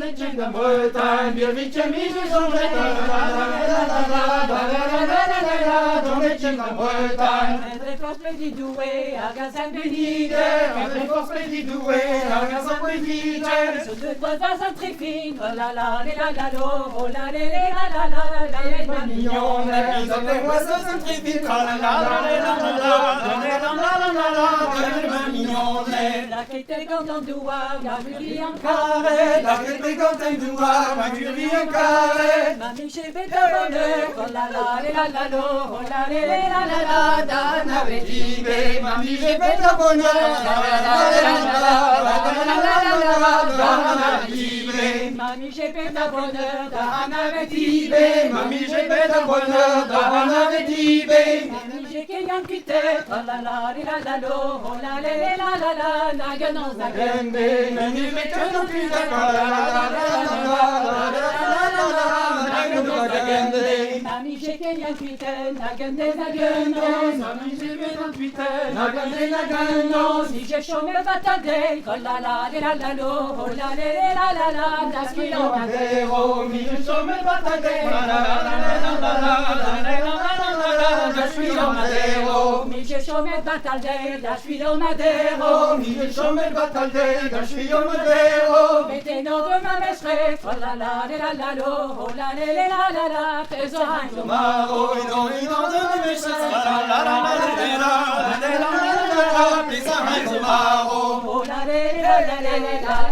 Viking de Bretagne, wir Viking, wir sont Bretagne. Dans les Viking de Bretagne. Très fort petit doué, à Gazan Bénide. Très fort petit doué, à Gazan Bénide. Sur deux doigts d'un centrifine, oh la la, la la la, oh la la la la la la, la la Mignon, ils ont des oiseaux centrifuges, la la la la quête est contente d'oua, la curie en carré, la quête est contente d'oua, la curie en carré. Mamie, j'ai fait ta bonheur, oh la la la la la, oh la la la la la, dans la Tibé, mamie, j'ai fait ta bonheur, Mamie, j'ai fait ta bonheur, Dana Tibé, mamie, j'ai fait ta bonheur, Dana Tibé. Mamie, j'ai qu'ayant quitté, oh la la la la la, oh la la la la la, naganon zagen. Mamie, mais que non plus d'accord, la la la la la. Mamie, j'ai qu'ayant quitté, nagan des naganos. Mamie, j'ai fait ton Twitter, Nagan des naganos. Si j'ai chômé batadé, oh la la la la la, oh la la la la, das Madero, mi sono il battaghe, je suis au Madero, mi je sono il battaghe, je suis au Madero, mi sono il battaghe, je suis au Madero. Mettez-nous de ma mestre, oh la la la la la, oh la la la la la, fais un Maro, non, de ma mestre, la la la la la, les amis Maro, oh la la la la la la la.